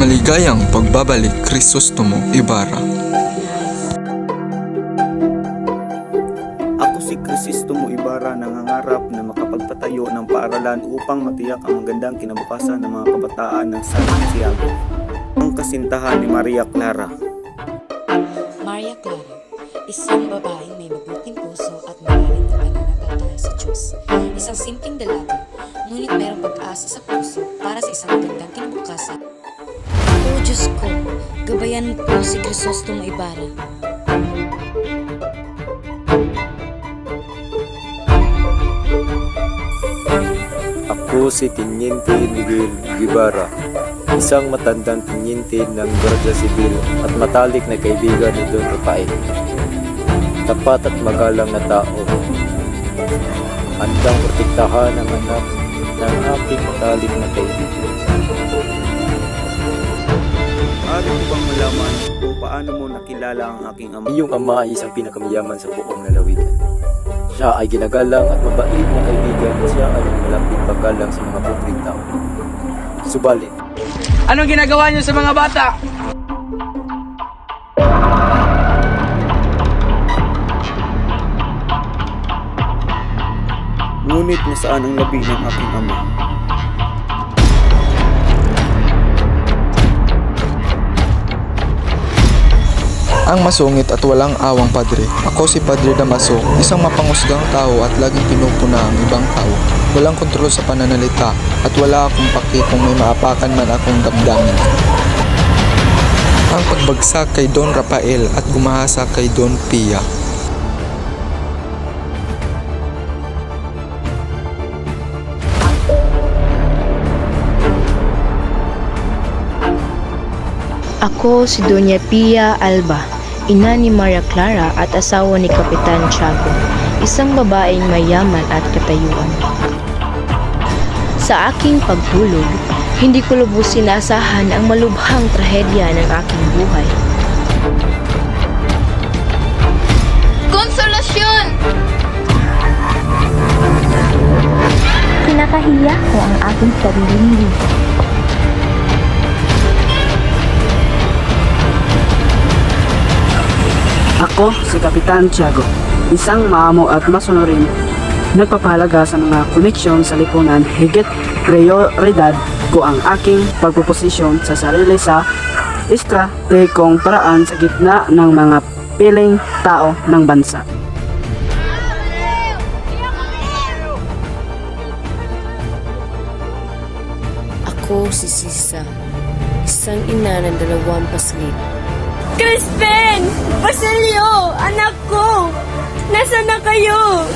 Maligayang pagbabalik, Crisostomo Ibarra. Ako si Crisostomo Ibarra, nangangarap na makapagpatayo ng paaralan upang matiyak ang magandang kinabukasan ng mga kabataan ng San Santiago. Ang kasintahan ni Maria Clara. Maria Clara, isang babaeng may mabuting puso at malalim na pananampalataya sa Diyos. Isang simpleng dalaga, ngunit mayroong pag-asa sa puso para sa isang magandang kinabukasan. O Diyos ko, gabayan mo po si Crisostomo Ibarra. Ako si Teniente Miguel Guevara, isang matandang teniente ng Guardia Civil at matalik na kaibigan ni Don Rafael. Tapat at magalang na tao, handang protektahan ang anak ng aking matalik na kaibigan. Maaari ko bang malaman kung paano mo nakilala ang aking ama? Iyong ama ay isang pinakamayaman sa buong lalawigan. Siya ay ginagalang at mabait na kaibigan at siya ay malapit paggalang sa mga pobreng tao. Subalit, Anong ginagawa niyo sa mga bata? Ngunit nasaan ang labi ng aking ama? Ang masungit at walang awang padre. Ako si Padre Damaso, isang mapangusgang tao at laging pinupuna ang ibang tao. Walang kontrol sa pananalita at wala akong paki kung may maapakan man akong damdamin. Ang pagbagsak kay Don Rafael at gumahasa kay Don Pia. Ako si Doña Pia Alba, ina ni Maria Clara at asawa ni Kapitan Tiago, isang babaeng mayaman at katayuan. Sa aking pagtulog, hindi ko lubos sinasahan ang malubhang trahedya ng aking buhay. Konsolasyon! Kinakahiya ko ang aking sariling buhay. Ako si Kapitan Tiago, isang maamo at masunurin nagpapahalaga sa mga koneksyon sa lipunan. Higit prioridad ko ang aking pagpuposisyon sa sarili sa estratehikong paraan sa gitna ng mga piling tao ng bansa. Ako si Sisa, isang ina ng 2 paslit. Crispin! Basilio! Anak ko! Nasaan na kayo?